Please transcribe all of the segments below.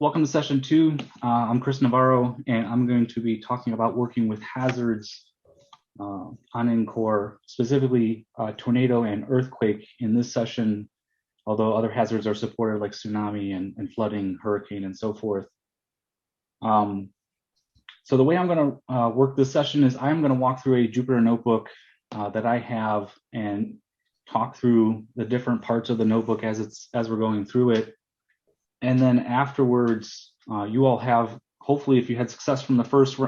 Welcome to session 2. I'm Chris Navarro, and I'm going to be talking about working with hazards on INCORE, specifically tornado and earthquake in this session, although other hazards are supported like tsunami and flooding, hurricane, and so forth. So the way I'm going to work this session is I'm going to walk through a Jupyter notebook that I have and talk through the different parts of the notebook as we're going through it. And then afterwards, you all have, hopefully if you had success from the first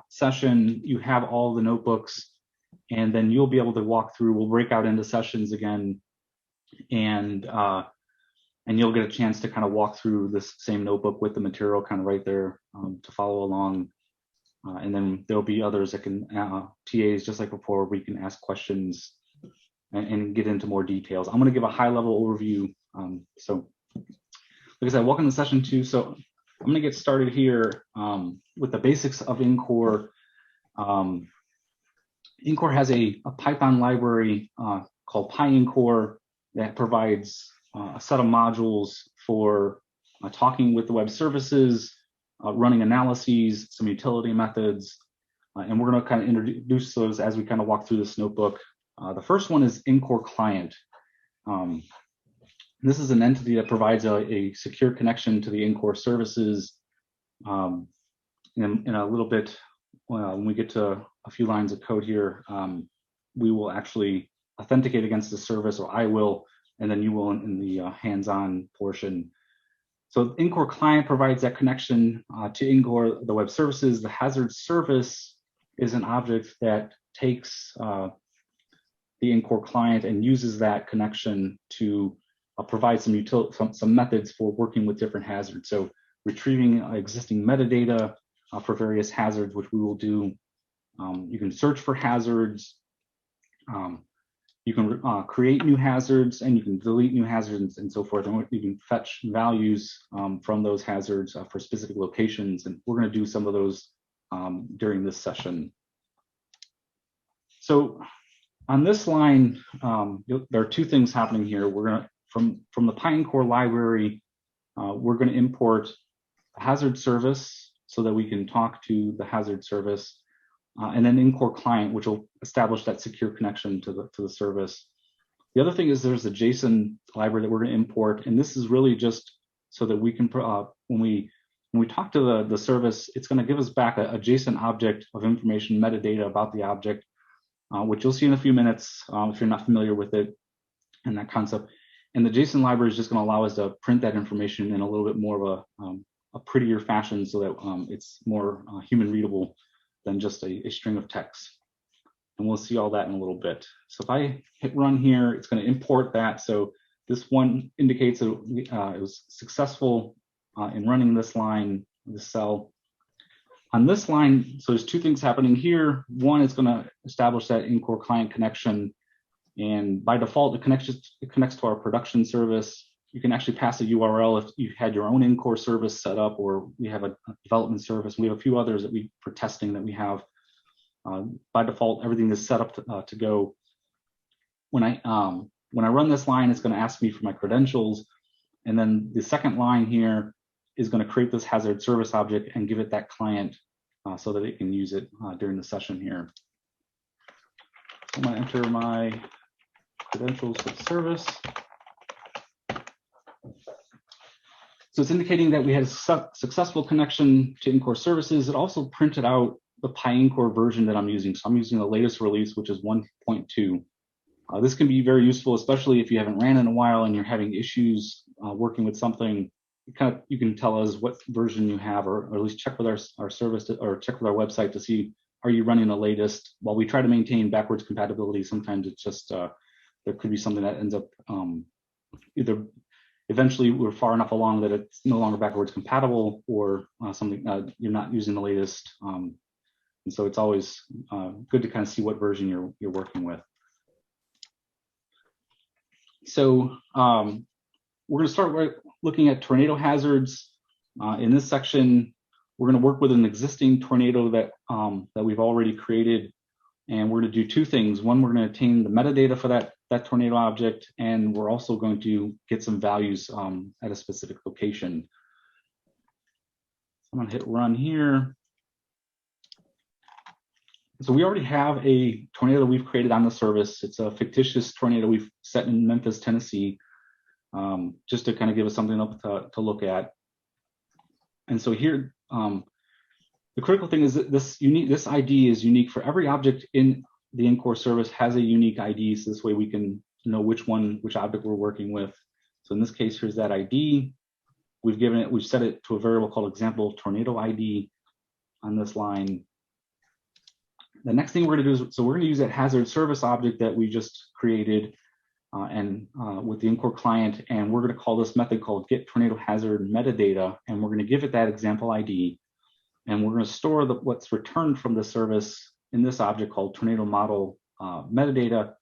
session, you have all the notebooks, and then you'll be able to walk through. We'll break out into sessions again, and you'll get a chance to kind of walk through this same notebook with the material kind of right there to follow along. And then there'll be others that can, TAs just like before, where you can ask questions and get into more details. I'm going to give a high level overview. Like I said, welcome to session 2. So I'm going to get started here with the basics of INCORE. INCORE has a Python library called PyINCORE that provides a set of modules for talking with the web services, running analyses, some utility methods, and we're going to kind of introduce those as we kind of walk through this notebook. The first one is INCORE Client. This is an entity that provides a secure connection to the INCORE services. In a little bit, when we get to a few lines of code here, we will actually authenticate against the service, or I will, and then you will in the hands-on portion. So INCORE Client provides that connection to INCORE, the web services. The hazard service is an object that takes the INCORE Client and uses that connection to provide some methods for working with different hazards. So retrieving existing metadata for various hazards, which we will do. You can search for hazards. You can create new hazards, and you can delete new hazards and so forth. And you can fetch values from those hazards for specific locations. And we're going to do some of those during this session. So on this line, there are two things happening here. We're going to, from the PyINCORE library, we're going to import the hazard service so that we can talk to the hazard service, and then INCORE Client, which will establish that secure connection to the service. The other thing is there's a JSON library that we're going to import, and this is really just so that we can, when we talk to the service, it's going to give us back a JSON object of information, metadata about the object, which you'll see in a few minutes if you're not familiar with it and that concept. And the JSON library is just going to allow us to print that information in a little bit more of a prettier fashion so that it's more human readable than just a string of text. And we'll see all that in a little bit. So if I hit run here, it's going to import that. So this one indicates that it was successful in running this line, this cell. On this line, so there's two things happening here. One, it's going to establish that INCORE Client connection. And by default, it connects to our production service. You can actually pass a URL if you had your own INCORE service set up, or we have a development service. We have a few others that for testing that we have. By default, everything is set up to go. When I run this line, it's going to ask me for my credentials, and then the second line here is going to create this hazard service object and give it that client so that it can use it during the session here. So I'm going to enter my credentials for the service. So it's indicating that we had a successful connection to INCORE services. It also printed out the PyINCORE version that I'm using. So I'm using the latest release, which is 1.2. This can be very useful, especially if you haven't ran in a while and you're having issues working with something. You can tell us what version you have, or at least check with our service or check with our website to see, are you running the latest? While we try to maintain backwards compatibility, sometimes it's just there could be something that ends up either eventually we're far enough along that it's no longer backwards compatible, or something you're not using the latest. And so it's always good to kind of see what version you're working with. So we're going to start looking at tornado hazards. In this section, we're going to work with an existing tornado that we've already created, and we're going to do two things. One, we're going to obtain the metadata for that tornado object, and we're also going to get some values at a specific location. I'm gonna hit run here. So we already have a tornado we've created on the service. It's a fictitious tornado we've set in Memphis, Tennessee, just to kind of give us something up to look at. And so here, the critical thing is that this ID is unique for every object in the in-core service has a unique ID. So this way we can know which object we're working with. So in this case, here's that ID. We've set it to a variable called example tornado ID on this line. The next thing we're going to do is, so we're going to use that hazard service object that we just created with the in-core client, and we're going to call this method called get tornado hazard metadata, and we're going to give it that example ID, and we're going to store what's returned from the service in this object called tornado model metadata,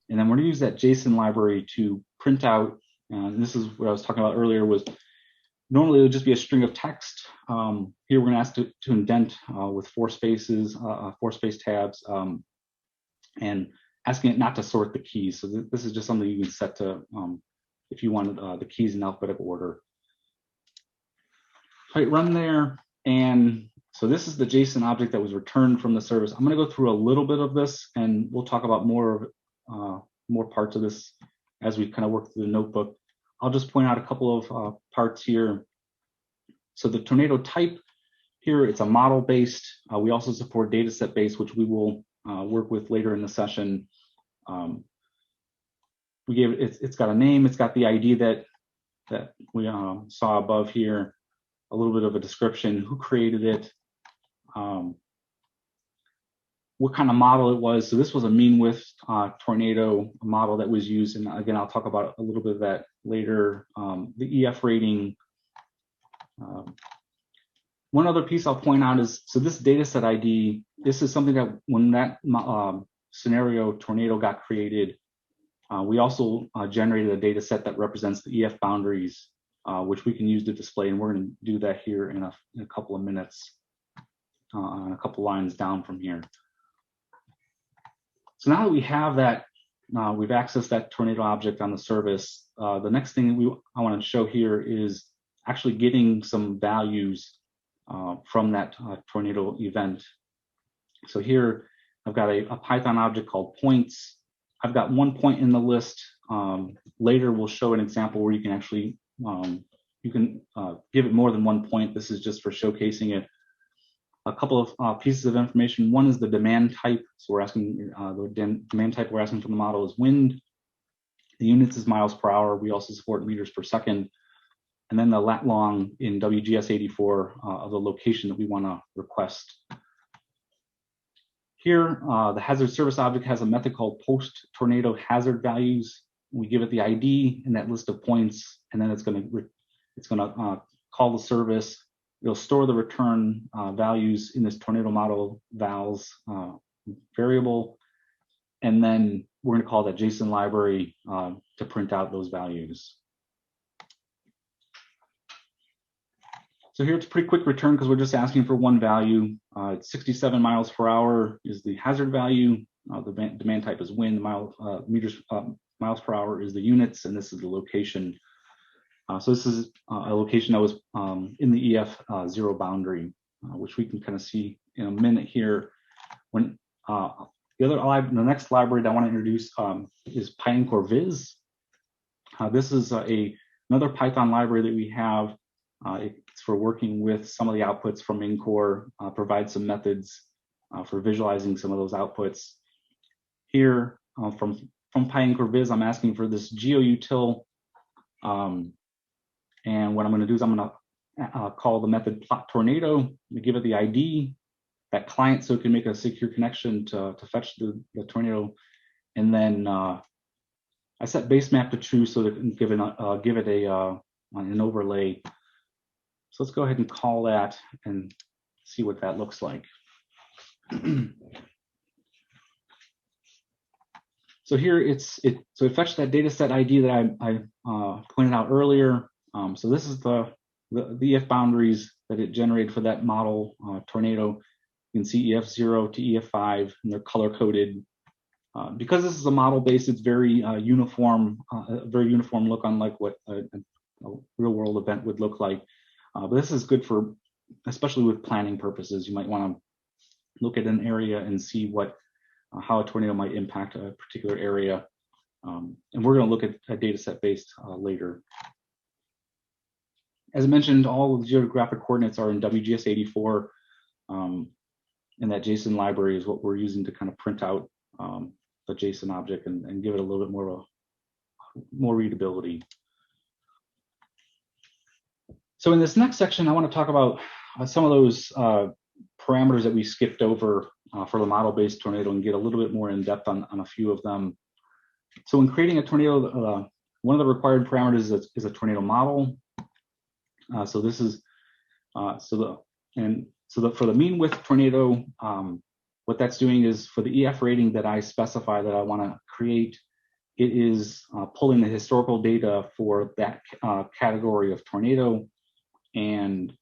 and then we're going to use that JSON library to print out. And this is what I was talking about earlier. Was normally it would just be a string of text. Here we're going to ask to indent with 4 spaces, 4 space tabs, and asking it not to sort the keys. So this is just something you can set to if you wanted the keys in alphabetical order. All right, run there. And so this is the JSON object that was returned from the service. I'm going to go through a little bit of this, and we'll talk about more parts of this as we kind of work through the notebook. I'll just point out a couple of parts here. So the tornado type here, it's a model-based. We also support dataset-based, which we will work with later in the session. We gave it's got a name, it's got the ID that we saw above here, a little bit of a description, who created it, what kind of model it was. So this was a mean width tornado model that was used, and again, I'll talk about a little bit of that later. The EF rating. One other piece I'll point out is, so this dataset ID, this is something that when that scenario tornado got created, we also generated a data set that represents the EF boundaries, which we can use to display, and we're going to do that here in a couple of minutes, on a couple lines down from here. So now that we have that, we've accessed that tornado object on the service, the next thing I want to show here is actually getting some values from that tornado event. So here I've got a Python object called points. I've got 1 point in the list. Later we'll show an example where you can actually give it more than 1 point. This is just for showcasing it. A couple of pieces of information. One is the demand type. So we're asking the demand type we're asking from the model is wind. The units is miles per hour. We also support meters per second. And then the lat long in WGS84 of the location that we want to request. Here, the hazard service object has a method called post tornado hazard values. We give it the ID and that list of points, and then it's going to call the service. It'll store the return values in this tornado model vals variable, and then we're going to call that JSON library to print out those values. So here it's a pretty quick return because we're just asking for one value. It's 67 miles per hour is the hazard value. The demand type is wind. Miles per hour is the units, and this is the location. So this is a location that was in the EF 0 boundary, which we can kind of see in a minute here. When the next library that I want to introduce is PyEncore Viz. This is another Python library that we have. It's for working with some of the outputs from in-core, provide some methods for visualizing some of those outputs. Here from PyEncore Viz, I'm asking for this geoutil. And what I'm going to do is I'm going to call the method plot tornado, to give it the ID, that client, so it can make a secure connection to fetch the tornado. And then I set base map to true so that it can give it an overlay. So let's go ahead and call that and see what that looks like. So here so it fetched that data set ID that I pointed out earlier. So this is the EF boundaries that it generated for that model tornado. You can see EF0 to EF5, and they're color coded. Because this is a model base, it's very uniform, a very uniform look, unlike what a real world event would look like. But this is good for especially with planning purposes, you might want to look at an area and see how a tornado might impact a particular area. And we're going to look at a data set based later. As I mentioned, all of the geographic coordinates are in WGS84, and that JSON library is what we're using to kind of print out the JSON object and give it a little bit more readability. So in this next section, I want to talk about some of those parameters that we skipped over for the model-based tornado and get a little bit more in depth on a few of them. So in creating a tornado, one of the required parameters is a tornado model. So this is for the mean width tornado, what that's doing is for the EF rating that I specify that I want to create, it is pulling the historical data for that category of tornado, and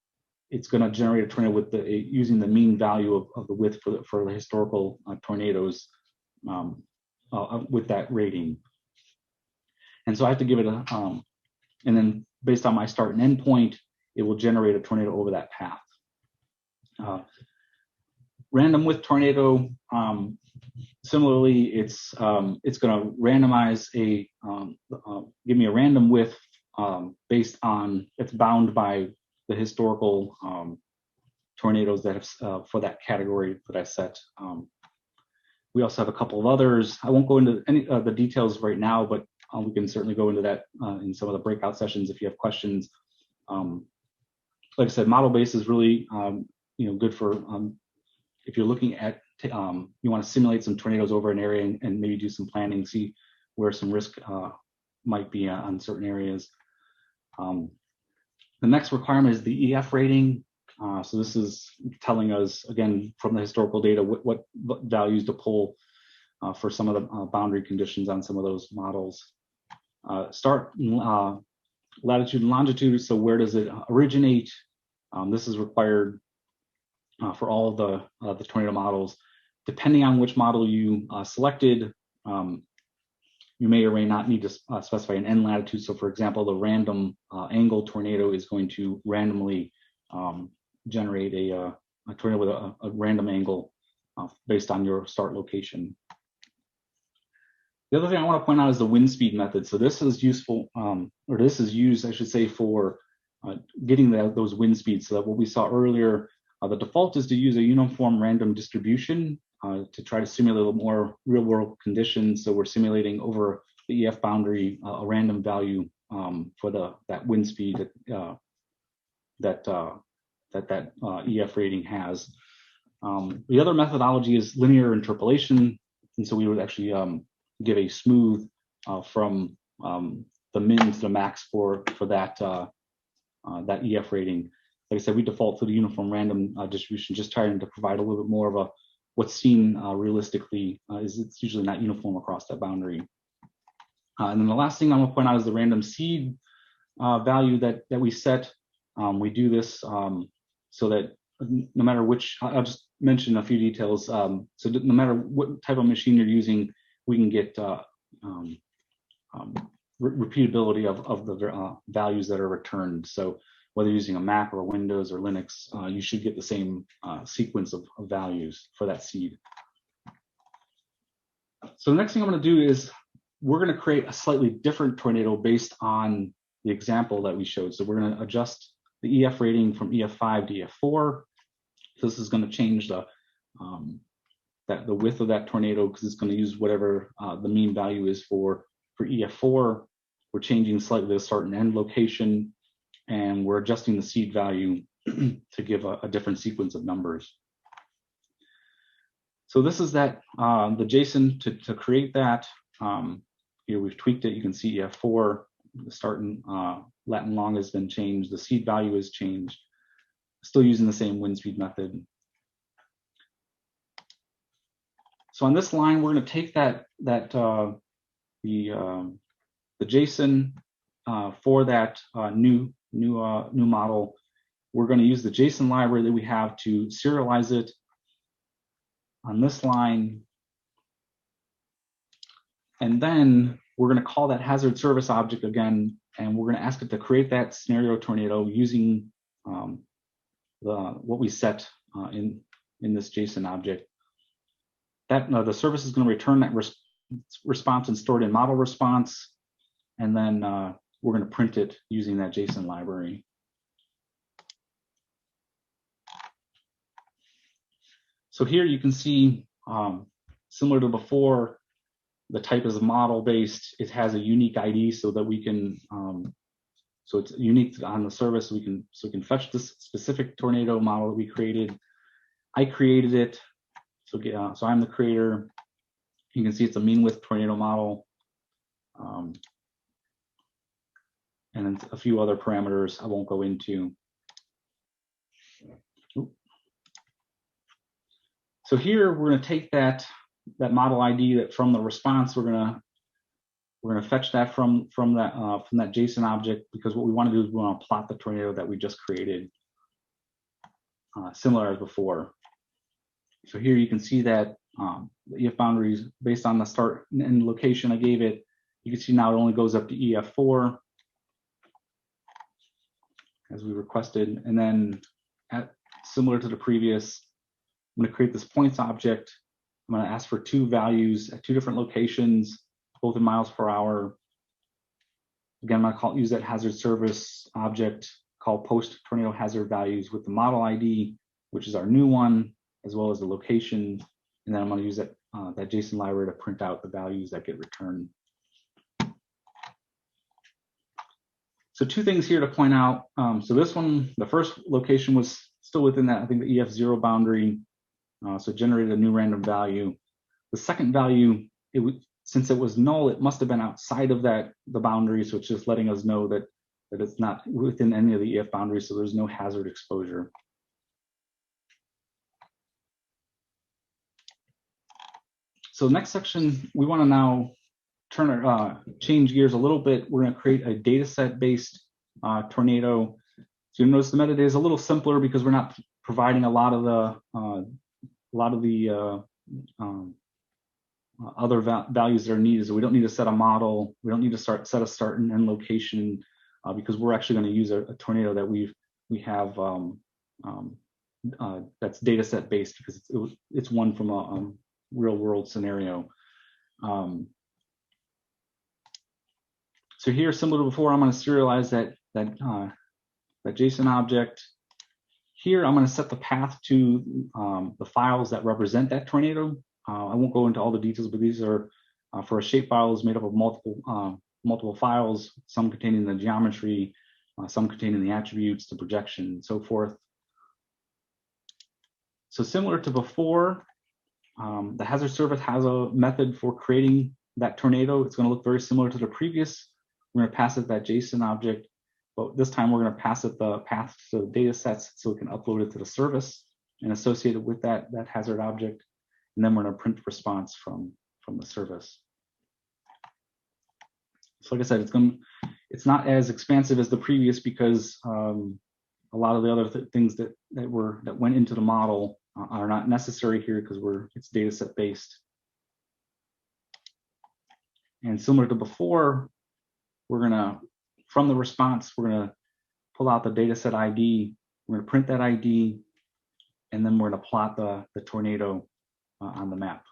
it's going to generate a tornado with using the mean value of the width for the historical tornadoes with that rating. And so I have to give it and then based on my start and end point, it will generate a tornado over that path. Random width tornado, similarly, it's going to randomize give me a random width based on, it's bound by the historical tornadoes that have for that category that I set. We also have a couple of others. I won't go into any of the details right now, but we can certainly go into that in some of the breakout sessions if you have questions. Like I said, model-based is really good for if you're looking at you want to simulate some tornadoes over an area and maybe do some planning, see where some risk might be on certain areas. The next requirement is the EF rating. So this is telling us, again, from the historical data, what values to pull for some of the boundary conditions on some of those models. Start latitude and longitude, so where does it originate? This is required for all of the tornado models. Depending on which model you selected, you may or may not need to specify an end latitude. So for example, the random angle tornado is going to randomly generate a tornado with a random angle based on your start location. The other thing I want to point out is the wind speed method. So this is useful, or this is used, I should say, for getting those wind speeds. So that what we saw earlier, the default is to use a uniform random distribution to try to simulate a little more real world conditions. So we're simulating over the EF boundary a random value for that wind speed that EF rating has. The other methodology is linear interpolation. And so we would actually give a smooth from the min to the max for that EF rating. Like I said, we default to the uniform random distribution, just trying to provide a little bit more of what's seen realistically is it's usually not uniform across that boundary. And then the last thing I'm going to point out is the random seed value that we set. We do this so that no matter which, I'll just mention a few details. So no matter what type of machine you're using, we can get repeatability of the values that are returned. So whether you're using a Mac or Windows or Linux, you should get the same sequence of values for that seed. So the next thing I'm going to do is we're going to create a slightly different tornado based on the example that we showed. So we're going to adjust the EF rating from EF5 to EF4. So this is going to change the width of that tornado because it's going to use whatever the mean value is for EF4. We're changing slightly the start and end location, and we're adjusting the seed value to give a different sequence of numbers. So this is the JSON to create that. Here we've tweaked it. You can see EF4, the start and Latin long has been changed. The seed value has changed. Still using the same wind speed method. So on this line, we're going to take the JSON for that new model. We're going to use the JSON library that we have to serialize it on this line. And then we're going to call that hazard service object again, and we're going to ask it to create that scenario tornado using what we set in this JSON object. That the service is going to return that response and store it in model response, and then we're going to print it using that JSON library. So here you can see, similar to before, the type is model-based. It has a unique ID so that we can, so it's unique on the service. So we can fetch this specific Tornado model that we created. I created it, so I'm the creator. You can see it's a mean width Tornado model, and then a few other parameters I won't go into. So here we're going to take that model ID that from the response, we're going to fetch that from that JSON object, because what we want to do is we want to plot the Tornado that we just created, similar as before. So here you can see that the EF boundaries based on the start and location I gave it. You can see now it only goes up to EF4 as we requested, and then similar to the previous, I'm going to create this points object. I'm going to ask for 2 values at 2 different locations, both in miles per hour. Again, I'm going to use that hazard service object called post tornado hazard values with the model ID, which is our new one, as well as the location. And then I'm going to use that JSON library to print out the values that get returned. So 2 things here to point out. So this one, the first location was still within that, I think the EF0 boundary. So it generated a new random value. The second value, since it was null, it must have been outside of the boundary. So it's just letting us know that it's not within any of the EF boundaries. So there's no hazard exposure. So next section, we want to now change gears a little bit. We're going to create a data set based Tornado. So you notice the metadata is a little simpler because we're not providing a lot of the other values that are needed. So we don't need to set a model. We don't need to set a start and end location because we're actually going to use a Tornado that we have that's data set based, because it's one from a real world scenario. So here, similar to before, I'm going to serialize that JSON object. Here, I'm going to set the path to the files that represent that Tornado. I won't go into all the details, but these are for a shape file is made up of multiple files, some containing the geometry, some containing the attributes, the projection, and so forth. So similar to before, the hazard service has a method for creating that Tornado. It's going to look very similar to the previous. We're going to pass it that JSON object, but this time we're going to pass it the path to the data sets so we can upload it to the service and associate it with that hazard object. And then we're going to print response from the service. So like I said, it's not as expansive as the previous because a lot of the other things that went into the model are not necessary here because it's data set based. And similar to before, from the response, we're gonna pull out the data set ID. We're gonna print that ID, and then we're gonna plot the Tornado on the map.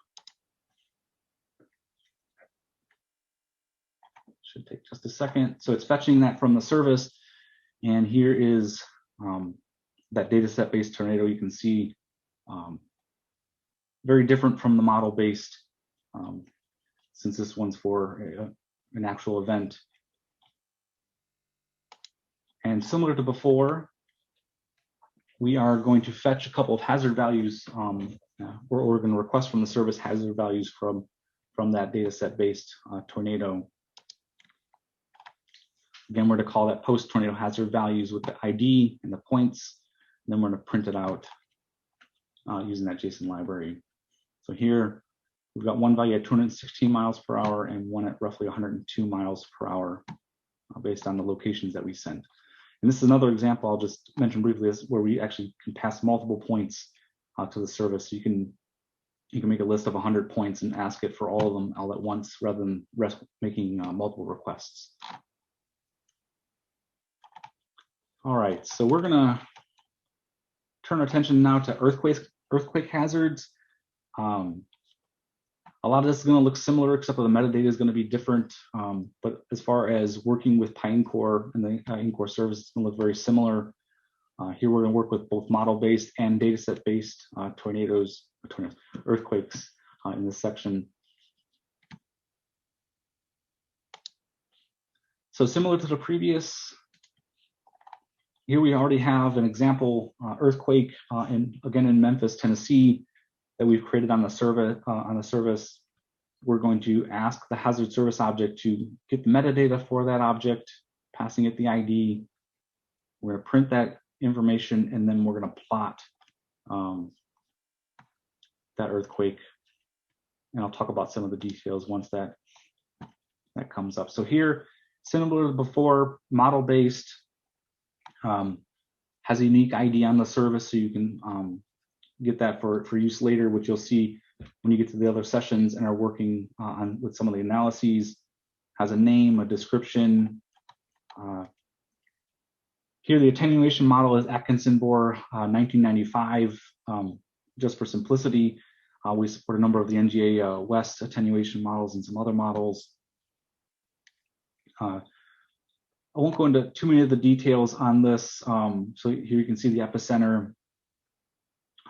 Should take just a second. So it's fetching that from the service, and here is that data set based Tornado. You can see very different from the model based, since this one's for an actual event. And similar to before, we are going to fetch a couple of hazard values, or we're going to request from the service hazard values from that data set based Tornado. Again, we're to call that post Tornado hazard values with the ID and the points. And then we're going to print it out using that JSON library. So here we've got one value at 216 miles per hour and one at roughly 102 miles per hour based on the locations that we sent. And this is another example I'll just mention briefly, is where we actually can pass multiple points to the service. So you can make a list of 100 points and ask it for all of them all at once rather than making multiple requests. All right, so we're gonna turn our attention now to earthquake hazards. A lot of this is going to look similar, except for the metadata is going to be different. But as far as working with PineCore and the PineCore service, it's going to look very similar. Here we're going to work with both model-based and dataset-based earthquakes in this section. So similar to the previous, here we already have an example earthquake, again in Memphis, Tennessee, that we've created on the service. We're going to ask the hazard service object to get the metadata for that object, passing it the ID. We're going to print that information, and then we're going to plot that earthquake. And I'll talk about some of the details once that comes up. So here, similar to before, model-based, has a unique ID on the service, so you can get that for use later, which you'll see when you get to the other sessions and are working with some of the analyses. Has a name, a description. Here the attenuation model is Atkinson-Bohr 1995. Just for simplicity, we support a number of the NGA West attenuation models and some other models. I won't go into too many of the details on this. So here you can see the epicenter,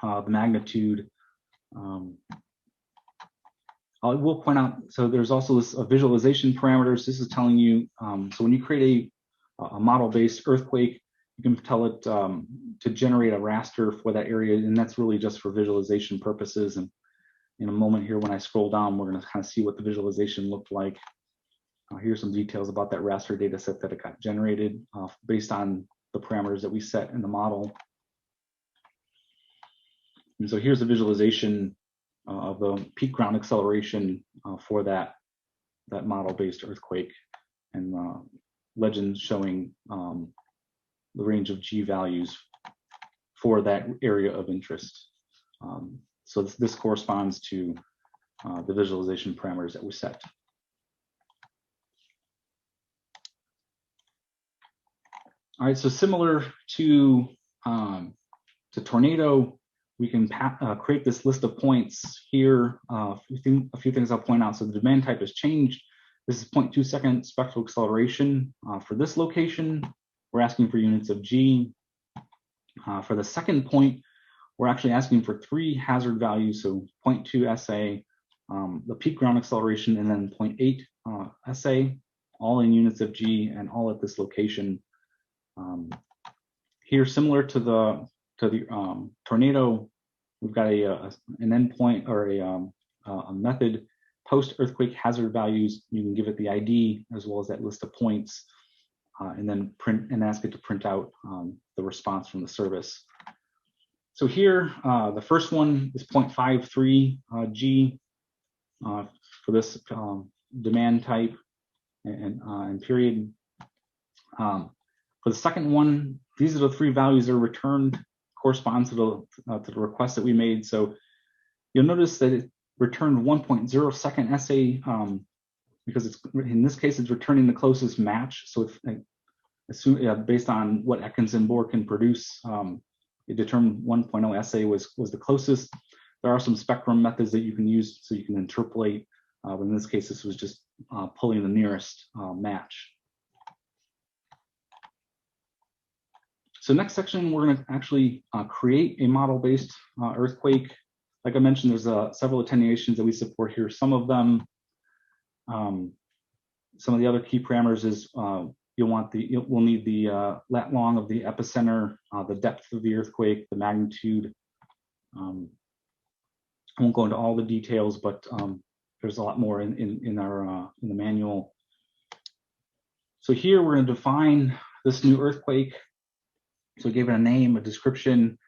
the magnitude. I will point out, so there's also this visualization parameters. This is telling you, so when you create a model-based earthquake, you can tell it to generate a raster for that area, and that's really just for visualization purposes. And in a moment here, when I scroll down, we're going to kind of see what the visualization looked like. Here's some details about that raster data set that it got generated based on the parameters that we set in the model. And so here's a visualization of the peak ground acceleration for that model-based earthquake, and legends showing the range of G values for that area of interest. So this corresponds to the visualization parameters that we set. All right, so similar to Tornado, we can create this list of points here. A few things I'll point out. So the demand type has changed. This is 0.2 second spectral acceleration. For this location, we're asking for units of G. For the second point, we're actually asking for 3 hazard values, so 0.2 SA, the peak ground acceleration, and then 0.8 SA, all in units of G and all at this location. Here, similar to the Tornado, we've got an endpoint or a method post-earthquake hazard values. You can give it the ID as well as that list of points, and then print and ask it to print out the response from the service. So here, the first one is 0.53 G for this demand type and period. For the second one, these are the 3 values that are returned, corresponds to the request that we made. So you'll notice that it returned 1.0 second SA because it's, in this case, it's returning the closest match. So if, based on what Atkinson-Bohr can produce, it determined 1.0 SA was the closest. There are some spectrum methods that you can use so you can interpolate, but in this case, this was just pulling the nearest match. So next section, we're going to actually create a model-based earthquake. Like I mentioned, there's several attenuations that we support here. Some of them, some of the other key parameters is we'll need the lat long of the epicenter, the depth of the earthquake, the magnitude. I won't go into all the details, but there's a lot more in the manual. So here we're going to define this new earthquake. So we gave it a name, a description.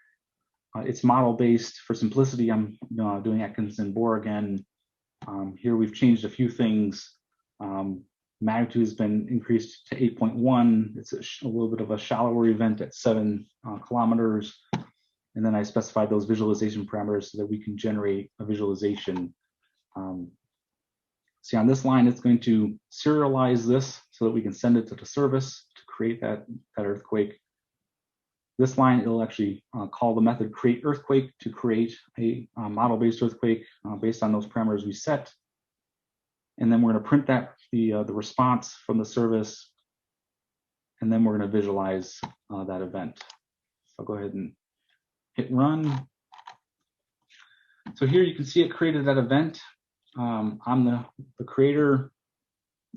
It's model-based. For simplicity, I'm doing Atkinson-Bohr again. Here we've changed a few things. Magnitude has been increased to 8.1. It's a little bit of a shallower event at 7 kilometers. And then I specified those visualization parameters so that we can generate a visualization. See, on this line, it's going to serialize this so that we can send it to the service to create that earthquake. this line, it'll actually call the method create earthquake to create a model-based earthquake based on those parameters we set. And then we're going to print that the response from the service, and then we're going to visualize that event. So I'll go ahead and hit run. So here you can see it created that event. I'm the creator.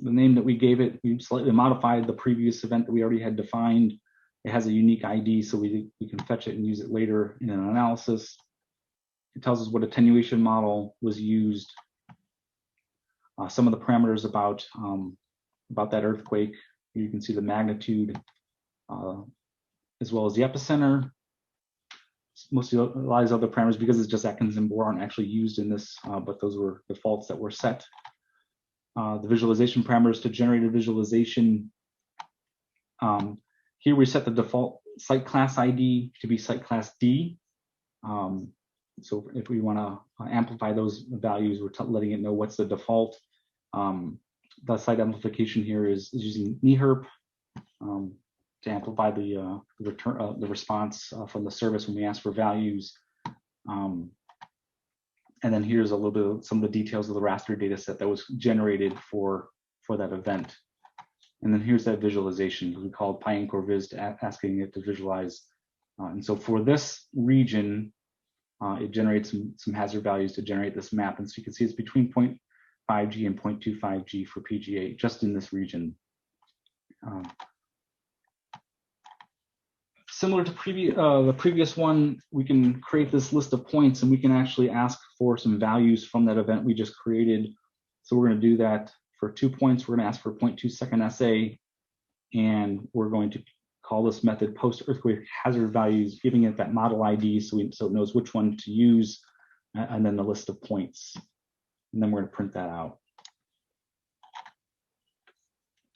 The name that we gave it, we slightly modified the previous event that we already had defined. It has a unique ID, so we can fetch it and use it later in an analysis. It tells us what attenuation model was used, some of the parameters about that earthquake. Here you can see the magnitude, as well as the epicenter. Most of a lot of these other parameters, because it's just Atkins and Bohr, aren't actually used in this, but those were defaults that were set. The visualization parameters to generate a visualization. Here we set the default site class ID to be site class D. So if we want to amplify those values, we're letting it know what's the default. The site amplification here is using NEHRP to amplify the response from the service when we ask for values. And then here's a little bit of some of the details of the raster data set that was generated for that event. And then here's that visualization. We called PyEncoreViz asking it to visualize. And so for this region, it generates some hazard values to generate this map. And so you can see it's between 0.5G and 0.25G for PGA, just in this region. Similar to the previous one, we can create this list of points, and we can actually ask for some values from that event we just created. So we're going to do that for 2 points. We're going to ask for 0.2 second SA, and we're going to call this method post-earthquake hazard values, giving it that model ID so it knows which one to use, and then the list of points. And then we're going to print that out.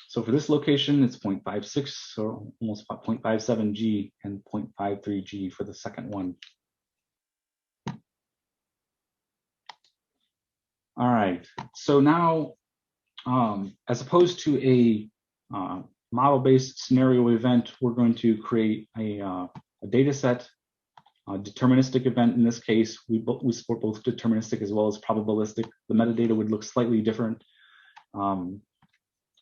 So for this location, it's 0.56, so almost 0.57 G, and 0.53 G for the second one. All right, so now, as opposed to a model-based scenario event, we're going to create a data set, a deterministic event. In this case, we support both deterministic as well as probabilistic. The metadata would look slightly different.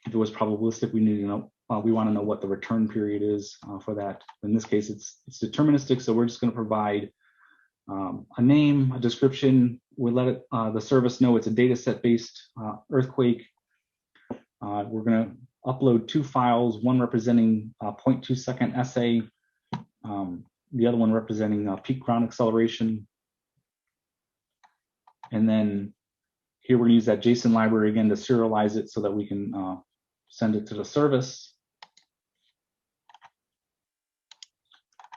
If it was probabilistic, we need to know. We want to know what the return period is for that. In this case, it's deterministic, so we're just going to provide a name, a description. We let it, the service know it's a data set based earthquake. We're going to upload 2 files, one representing 0.2 second SA, the other one representing peak ground acceleration. And then here we're going to use that JSON library again to serialize it so that we can send it to the service.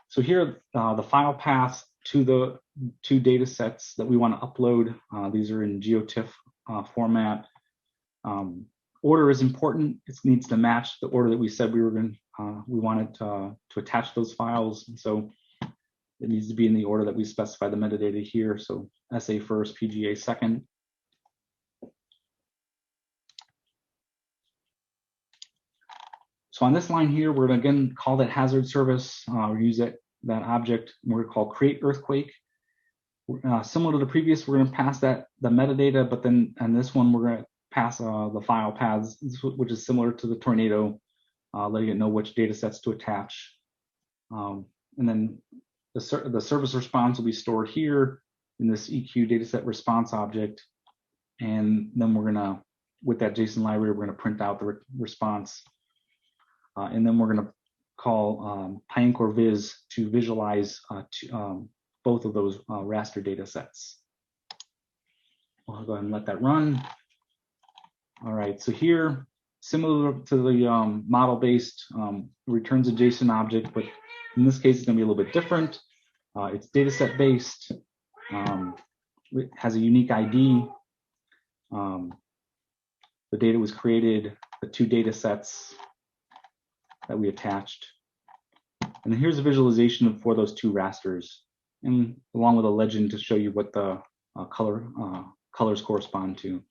So here, the file paths to the 2 data sets that we want to upload. These are in GeoTIFF format. Order is important. It needs to match the order that we said we wanted to attach those files. And so it needs to be in the order that we specify the metadata here. So SA first, PGA second. So on this line here, we're going to again call that hazard service. We use that object. We're going to call create earthquake. Similar to the previous, we're going to pass the metadata, but then on this one, we're going to pass the file paths, which is similar to the Tornado, letting it know which data sets to attach. And then the service response will be stored here in this EQ dataset response object. And then we're going to, with that JSON library, we're going to print out the response. And then we're going to call PyEncoreViz to visualize both of those raster data sets. I'll go ahead and let that run. All right, so here, similar to the model-based, returns a JSON object, but in this case, it's going to be a little bit different. It's data set based. It has a unique ID. The data was created, the 2 data sets that we attached. And then here's a visualization for those 2 rasters, and along with a legend to show you what the colors correspond to.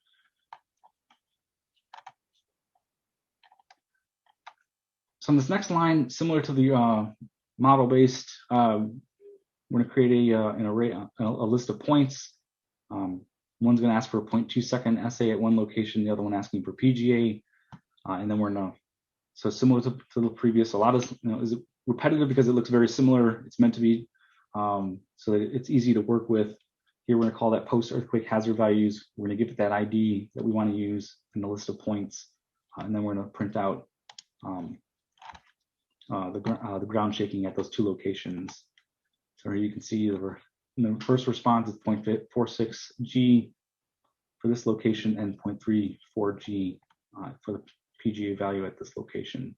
So on this next line, similar to the model-based, we're going to create an array, a list of points. One's going to ask for a 0.2 second essay at one location, the other one asking for PGA, and then we're going to, so similar to the previous, a lot of, is repetitive because it looks very similar. It's meant to be so that it's easy to work with. Here we're going to call that post-earthquake hazard values. We're going to give it that ID that we want to use in the list of points, and then we're going to print out the ground shaking at those two locations. So here you can see the first response is 0.46 G for this location and 0.34 G for the PGA value at this location.